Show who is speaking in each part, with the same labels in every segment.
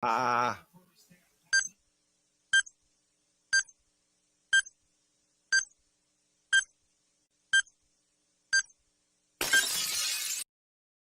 Speaker 1: Ah,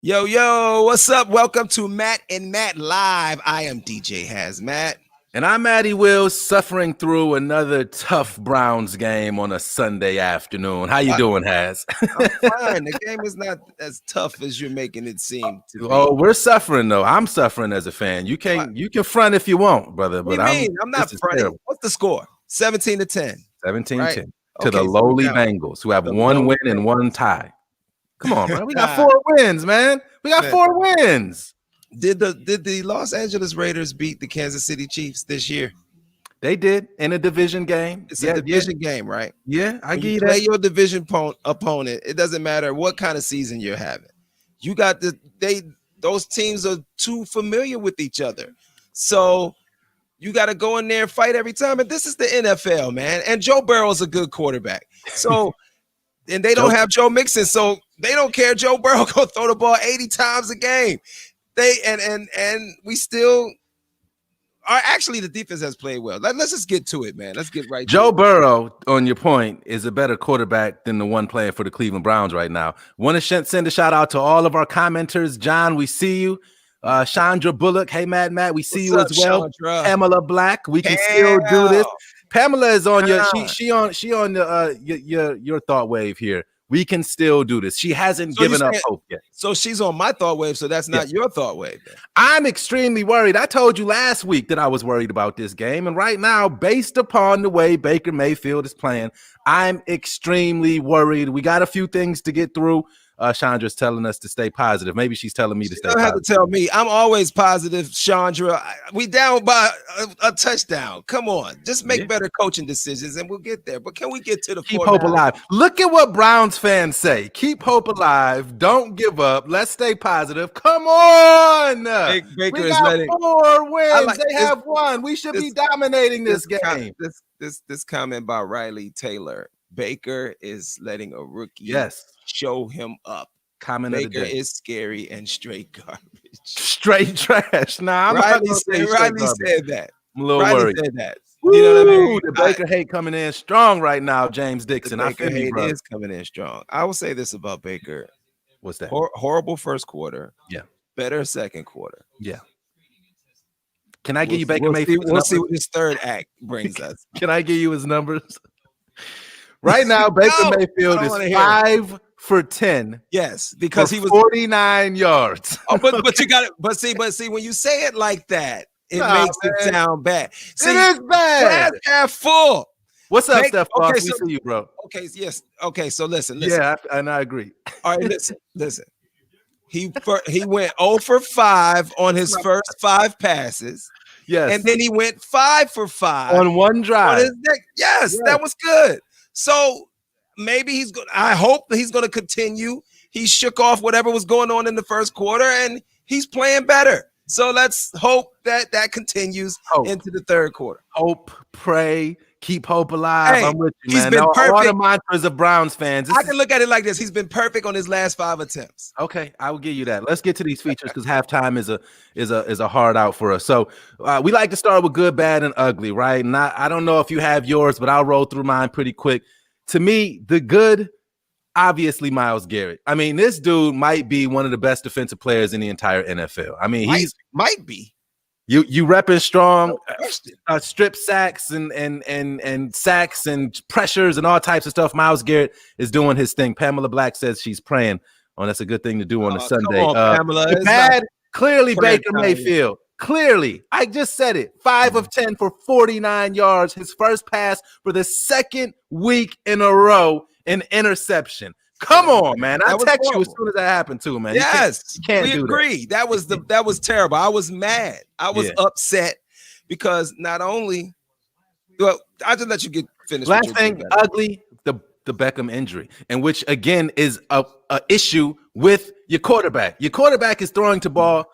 Speaker 1: yo, what's up? Welcome to Matt and Matt Live. I am DJ Hazmat.
Speaker 2: And I'm Matty, Willz, suffering through another tough Browns game on a Sunday afternoon. How you doing, Haz?
Speaker 1: I'm fine. The game is not as tough as you're making it seem to be.
Speaker 2: Oh, we're suffering though. I'm suffering as a fan. You can front if you want, brother.
Speaker 1: What
Speaker 2: But
Speaker 1: do you mean? I'm not fronting. What's the score? 17-10.
Speaker 2: 17-10
Speaker 1: right?
Speaker 2: to the lowly Bengals, who have one win and one tie. Come on, man. We got 4 wins, man. We got 4 wins.
Speaker 1: Did the Los Angeles Raiders beat the Kansas City Chiefs this year?
Speaker 2: They did in a division game.
Speaker 1: It's a division game, right?
Speaker 2: Yeah, I give you
Speaker 1: play
Speaker 2: that.
Speaker 1: your division opponent. It doesn't matter what kind of season you're having. You got those teams are too familiar with each other. So you got to go in there and fight every time. And this is the NFL, man. And Joe Burrow's a good quarterback. So and they don't have Joe Mixon, so they don't care. Joe Burrow go throw the ball 80 times a game. And we still are actually the defense has played well. Let's just get to it, man. Let's get right.
Speaker 2: Joe Burrow, on your point, is a better quarterback than the one playing for the Cleveland Browns right now. Want to send a shout out to all of our commenters. John, we see you. Chandra Bullock, hey Matt, we see
Speaker 1: What's
Speaker 2: you
Speaker 1: up,
Speaker 2: as well.
Speaker 1: Chandra?
Speaker 2: Pamela Black, we can still do this. Pamela is on your your thought wave here. We can still do this. She hasn't given up hope yet.
Speaker 1: So she's on my thought wave, so that's not your thought wave. Then.
Speaker 2: I'm extremely worried. I told you last week that I was worried about this game. And right now, based upon the way Baker Mayfield is playing, I'm extremely worried. We got a few things to get through. Chandra's telling us to stay positive. Maybe she's telling me to stay positive.
Speaker 1: You don't have to tell me. I'm always positive, Chandra. We down by a touchdown. Come on. Just make better coaching decisions and we'll get there. But can we get to the
Speaker 2: keep hope alive? Look at what Browns fans say. Keep hope alive. Don't give up. Let's stay positive. Come on.
Speaker 1: Baker
Speaker 2: we got 4 wins. They have 1. We should be dominating this game.
Speaker 1: This comment by Riley Taylor. Baker is letting a rookie show him up.
Speaker 2: Comment
Speaker 1: Baker
Speaker 2: of the day.
Speaker 1: is scary and straight garbage.
Speaker 2: Straight trash. Nah,
Speaker 1: Riley said that.
Speaker 2: I'm a little worried.
Speaker 1: Said that.
Speaker 2: Woo! You know what I mean? The Baker hate coming in strong right now, James Dixon.
Speaker 1: The
Speaker 2: Baker hate
Speaker 1: is coming in strong. I will say this about Baker.
Speaker 2: What's that?
Speaker 1: Horrible first quarter.
Speaker 2: Yeah.
Speaker 1: Better second quarter.
Speaker 2: Yeah. Can I give you Baker Mayfield?
Speaker 1: We'll see what his third act brings us.
Speaker 2: Can I give you his numbers? Right now, Baker Mayfield is 5 for 10.
Speaker 1: Yes, because he was
Speaker 2: 49 yards.
Speaker 1: Oh, but you got it. But see, when you say it like that, it makes it sound bad. See,
Speaker 2: it is bad.
Speaker 1: Glass half full.
Speaker 2: What's up, Steph? Okay, we see you, bro.
Speaker 1: Okay, yes. Okay, so listen.
Speaker 2: Yeah, and I agree.
Speaker 1: All right, listen. He went 0 for 5 on his first 5 passes.
Speaker 2: Yes,
Speaker 1: and then he went 5 for 5
Speaker 2: on one drive.
Speaker 1: Yes, that was good. So maybe he's going. I hope he's going to continue. He shook off whatever was going on in the first quarter, and he's playing better. So let's hope that continues into the third quarter.
Speaker 2: Hope, pray, keep hope alive.
Speaker 1: Hey,
Speaker 2: I'm with you,
Speaker 1: he's
Speaker 2: man.
Speaker 1: been perfect.
Speaker 2: All the mantras of Browns fans.
Speaker 1: I can look at it like this. He's been perfect on his last 5 attempts.
Speaker 2: Okay, I will give you that. Let's get to these features because halftime is a hard out for us. So we like to start with good, bad, and ugly, right? And I don't know if you have yours, but I'll roll through mine pretty quick. To me, the good, obviously Myles Garrett. I mean, this dude might be one of the best defensive players in the entire NFL. I mean, he
Speaker 1: might be.
Speaker 2: You repping strong, strip sacks and sacks and pressures and all types of stuff. Myles Garrett is doing his thing. Pamela Black says she's praying. Oh, that's a good thing to do on a Sunday.
Speaker 1: Come on, Pamela.
Speaker 2: Bad, clearly Baker Mayfield. Clearly, I just said it. 5 of 10 for 49 yards. His first pass for the second week in a row, an interception. Come on, man. I text you as soon as that happened too, man.
Speaker 1: Yes,
Speaker 2: you can't
Speaker 1: we
Speaker 2: do
Speaker 1: agree. That was terrible. I was mad. I was upset because not only I'll just let you get finished.
Speaker 2: Last thing, ugly, the Beckham injury, and which again is a issue with your quarterback. Your quarterback is throwing the ball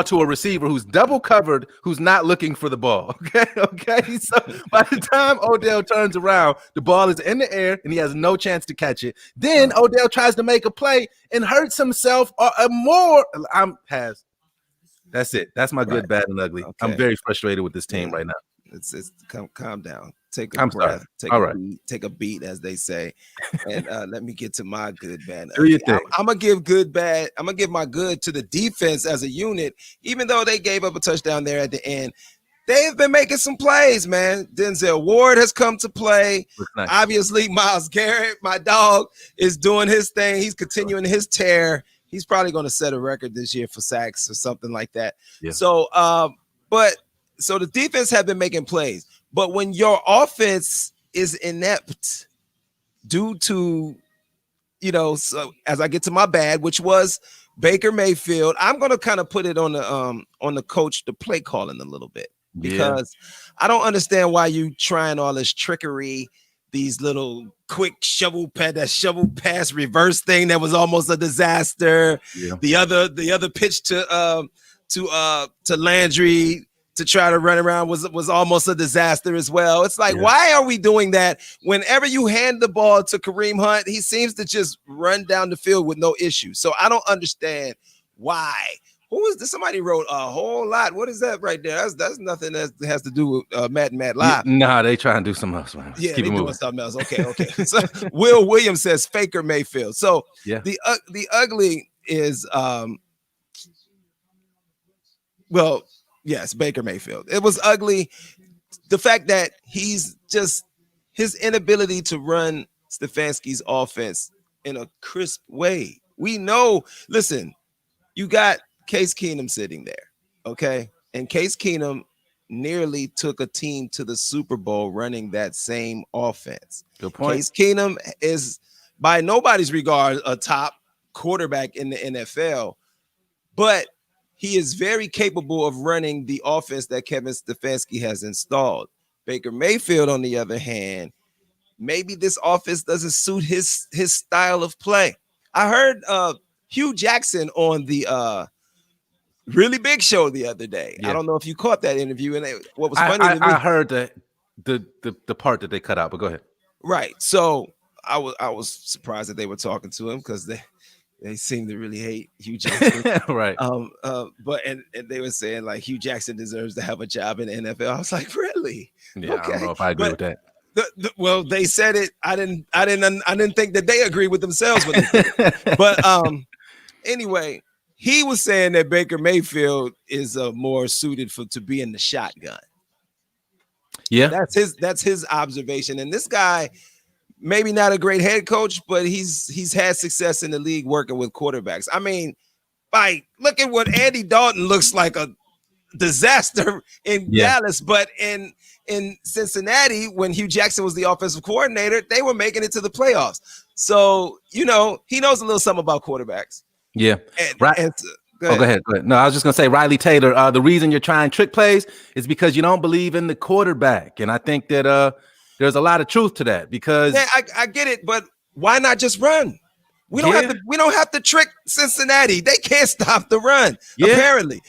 Speaker 2: to a receiver who's double covered, who's not looking for the ball. Okay. So by the time Odell turns around, the ball is in the air and he has no chance to catch it. Then Odell tries to make a play and hurts himself more. That's it. That's my good,
Speaker 1: Right.
Speaker 2: bad, and ugly. I'm
Speaker 1: Okay.
Speaker 2: very frustrated with this team
Speaker 1: Yeah.
Speaker 2: right now.
Speaker 1: It's calm down. Take a
Speaker 2: I'm sorry.
Speaker 1: breath. Take
Speaker 2: All
Speaker 1: a
Speaker 2: right.
Speaker 1: beat. Take a beat, as they say. And let me get to my good, bad, and
Speaker 2: Do your
Speaker 1: ugly.
Speaker 2: thing.
Speaker 1: I'm gonna give good, bad. I'm gonna give my good to the defense as a unit, even though they gave up a touchdown there at the end. They've been making some plays, man. Denzel Ward has come to play.
Speaker 2: Looks nice.
Speaker 1: Obviously, Myles Garrett, my dog, is doing his thing. He's continuing his tear. He's probably going to set a record this year for sacks or something like that.
Speaker 2: Yeah.
Speaker 1: So, so the defense have been making plays. But when your offense is inept due to, so as I get to my bad, which was Baker Mayfield, I'm going to kind of put it on the coach, the play calling a little bit, because I don't understand why you trying all this trickery, these little quick shovel pass reverse thing that was almost a disaster.
Speaker 2: Yeah.
Speaker 1: The other pitch to Landry to try to run around was almost a disaster as well. It's like, why are we doing that? Whenever you hand the ball to Kareem Hunt, he seems to just run down the field with no issue. So I don't understand why. Who is this? Somebody wrote a whole lot. What is that right there? That's nothing that has to do with Matt and Matt Live.
Speaker 2: Nah, they try and do something else, man.
Speaker 1: Yeah, they doing something else. Okay. So Will Williams says Faker Mayfield. So the ugly is yes, Baker Mayfield. It was ugly. The fact that he's just his inability to run Stefanski's offense in a crisp way. We know, listen, you got Case Keenum sitting there, okay? And Case Keenum nearly took a team to the Super Bowl running that same offense.
Speaker 2: Good point.
Speaker 1: Case Keenum is, by nobody's regard, a top quarterback in the NFL, but he is very capable of running the offense that Kevin Stefanski has installed. Baker Mayfield, on the other hand, maybe this offense doesn't suit his style of play. I heard Hugh Jackson on the Really Big Show the other day. I don't know if you caught that interview. And what was funny to me,
Speaker 2: I heard the part that they cut out, but go ahead.
Speaker 1: Right. So I was surprised that they were talking to him, because they seem to really hate Hugh Jackson.
Speaker 2: Right.
Speaker 1: But they were saying like Hugh Jackson deserves to have a job in the NFL. I was like, really?
Speaker 2: Yeah, okay. I don't know if I agree with that.
Speaker 1: Well, they said it. I didn't think that they agree with themselves with it. But anyway, he was saying that Baker Mayfield is more suited to be in the shotgun.
Speaker 2: Yeah,
Speaker 1: that's his observation. And this guy, maybe not a great head coach, but he's had success in the league working with quarterbacks. I mean, look at what Andy Dalton looks like, a disaster in Dallas, but in Cincinnati, when Hugh Jackson was the offensive coordinator, they were making it to the playoffs. So, he knows a little something about quarterbacks.
Speaker 2: Yeah.
Speaker 1: Right.
Speaker 2: Go ahead. No, I was just going to say, Riley Taylor, the reason you're trying trick plays is because you don't believe in the quarterback. And I think that there's a lot of truth to that, because
Speaker 1: I get it, but why not just run? We don't have to trick Cincinnati. They can't stop the run. Apparently,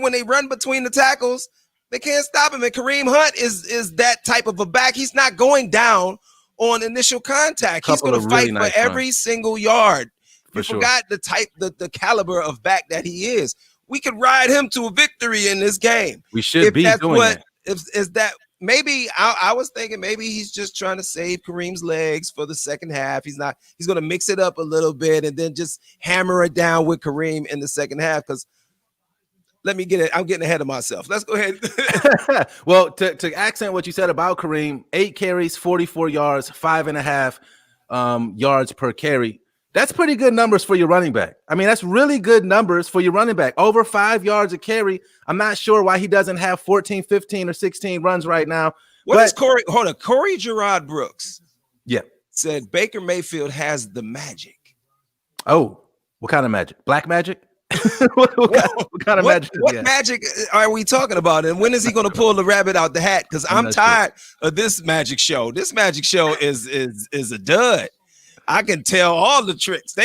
Speaker 1: when they run between the tackles, they can't stop him. And Kareem Hunt is that type of a back. He's not going down on initial contact. He's going to fight for every single yard. You forgot the caliber of back that he is. We could ride him to a victory in this game.
Speaker 2: We should be doing that.
Speaker 1: Is that maybe I was thinking maybe he's just trying to save Kareem's legs for the second half. He's going to mix it up a little bit and then just hammer it down with Kareem in the second half. Because I'm getting ahead of myself. Let's go ahead.
Speaker 2: Well, to accent what you said about Kareem, 8 carries, 44 yards, 5.5 yards per carry. That's pretty good numbers for your running back. I mean, that's really good numbers for your running back. Over 5 yards a carry. I'm not sure why he doesn't have 14, 15, or 16 runs right now.
Speaker 1: Corey Gerard Brooks said Baker Mayfield has the magic.
Speaker 2: Oh, what kind of magic? Black magic? what kind of magic?
Speaker 1: What magic are we talking about? And when is he going to pull the rabbit out the hat? Because I'm tired of this magic show. This magic show is a dud. I can tell all the tricks.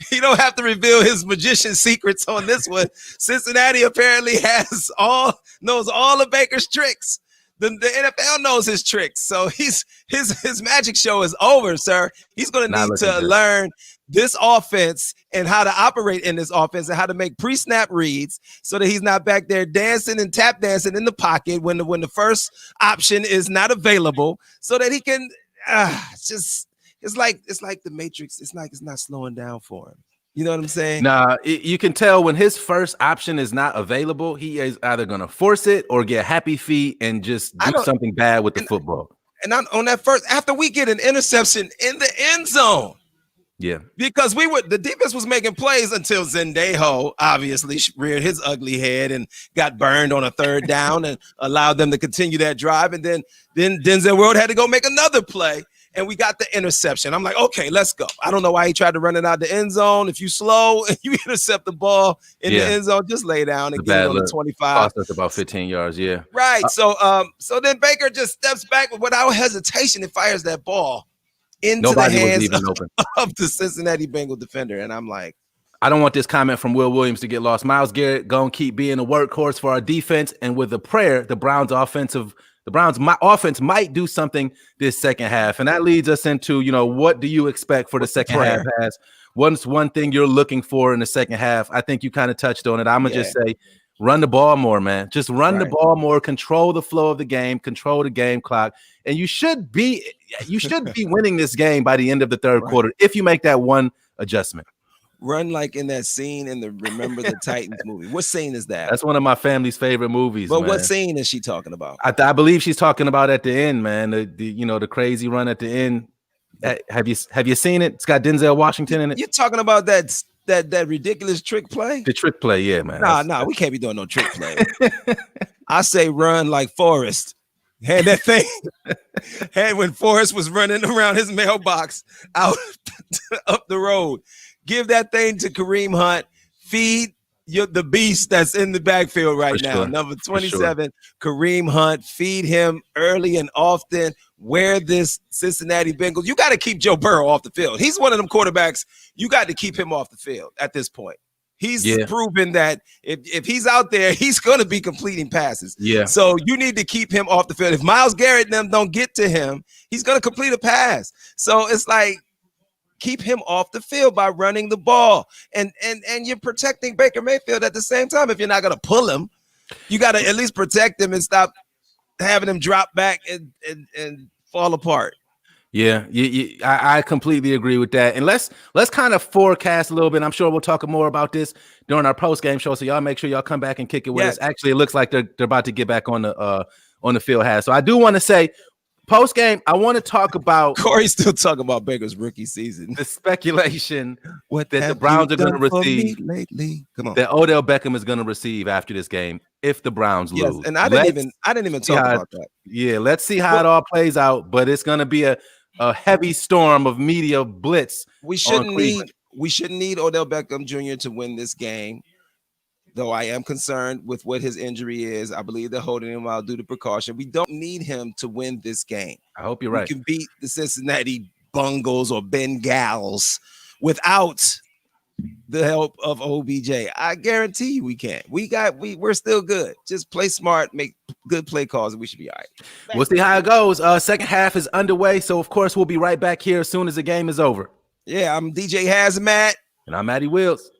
Speaker 1: He don't have to reveal his magician secrets on this one. Cincinnati apparently knows all of Baker's tricks. The NFL knows his tricks. So his magic show is over, sir. He's going to need to learn this offense and how to operate in this offense and how to make pre-snap reads so that he's not back there dancing and tap dancing in the pocket when the first option is not available, so that he can it's like the Matrix. It's like it's not slowing down for him. You know what I'm saying?
Speaker 2: Nah, you can tell when his first option is not available, he is either going to force it or get happy feet and just do something bad with the football.
Speaker 1: And on that first, after we get an interception in the end zone.
Speaker 2: Yeah.
Speaker 1: Because the defense was making plays until Zendejo obviously reared his ugly head and got burned on a third down and allowed them to continue that drive. And then Denzel Ward had to go make another play. And we got the interception. I'm like, okay, let's go. I don't know why he tried to run it out the end zone. If you slow and you intercept the ball in the end zone, just lay down and get it on the 25.
Speaker 2: Cost us about 15 yards, yeah.
Speaker 1: Right. So then Baker just steps back without hesitation and fires that ball into the hands of the Cincinnati Bengal defender. And I'm like,
Speaker 2: I don't want this comment from Will Williams to get lost. Myles Garrett gonna keep being a workhorse for our defense, and with a prayer, the Browns' offense might do something this second half. And that leads us into, what do you expect for the second half? What's one thing you're looking for in the second half? I think you kind of touched on it. I'm gonna just say, run the ball more, man. Just run the ball more, control the flow of the game, control the game clock. And you should be winning this game by the end of the third quarter if you make that one adjustment.
Speaker 1: Run like in that scene in the Remember the Titans movie. What scene is that?
Speaker 2: That's one of my family's favorite movies.
Speaker 1: But what scene is she talking about?
Speaker 2: I believe she's talking about at the end, man. The crazy run at the end. Have you seen it? It's got Denzel Washington in it.
Speaker 1: You're talking about that ridiculous trick play?
Speaker 2: The trick play, yeah, man.
Speaker 1: Nah, we can't be doing no trick play. I say run like Forrest. Had that thing. Had when Forrest was running around his mailbox out up the road. Give that thing to Kareem Hunt. Feed the beast that's in the backfield right now. Sure. Number 27, Kareem Hunt. Feed him early and often. Wear this Cincinnati Bengals. You got to keep Joe Burrow off the field. He's one of them quarterbacks. You got to keep him off the field at this point. He's proven that if he's out there, he's going to be completing passes.
Speaker 2: Yeah.
Speaker 1: So you need to keep him off the field. If Myles Garrett and them don't get to him, he's going to complete a pass. So it's like, keep him off the field by running the ball. And you're protecting Baker Mayfield at the same time. If you're not going to pull him, you got to at least protect him and stop having him drop back and fall apart.
Speaker 2: Yeah, I completely agree with that. And let's kind of forecast a little bit. I'm sure we'll talk more about this during our post-game show. So y'all make sure y'all come back and kick it with us. Actually, it looks like they're about to get back on the field house. So I do want to say, post-game, I want to talk about
Speaker 1: Corey's still talking about Baker's rookie season.
Speaker 2: The speculation that the Browns are going to receive
Speaker 1: lately. Come on.
Speaker 2: That Odell Beckham is going to receive after this game if the Browns lose.
Speaker 1: And I didn't even talk about that.
Speaker 2: Yeah, let's see how it all plays out. But it's going to be a heavy storm of media blitz.
Speaker 1: We shouldn't need Odell Beckham Jr. to win this game. Though I am concerned with what his injury is. I believe they're holding him out due to precaution. We don't need him to win this game.
Speaker 2: I hope you're right.
Speaker 1: We can beat the Cincinnati Bengals or Bengals without the help of OBJ. I guarantee you we can. We're still good. Just play smart, make good play calls, and we should be all right.
Speaker 2: We'll see how it goes. Second half is underway. So, of course, we'll be right back here as soon as the game is over.
Speaker 1: Yeah, I'm DJ Hazmat.
Speaker 2: And I'm Matty Willz.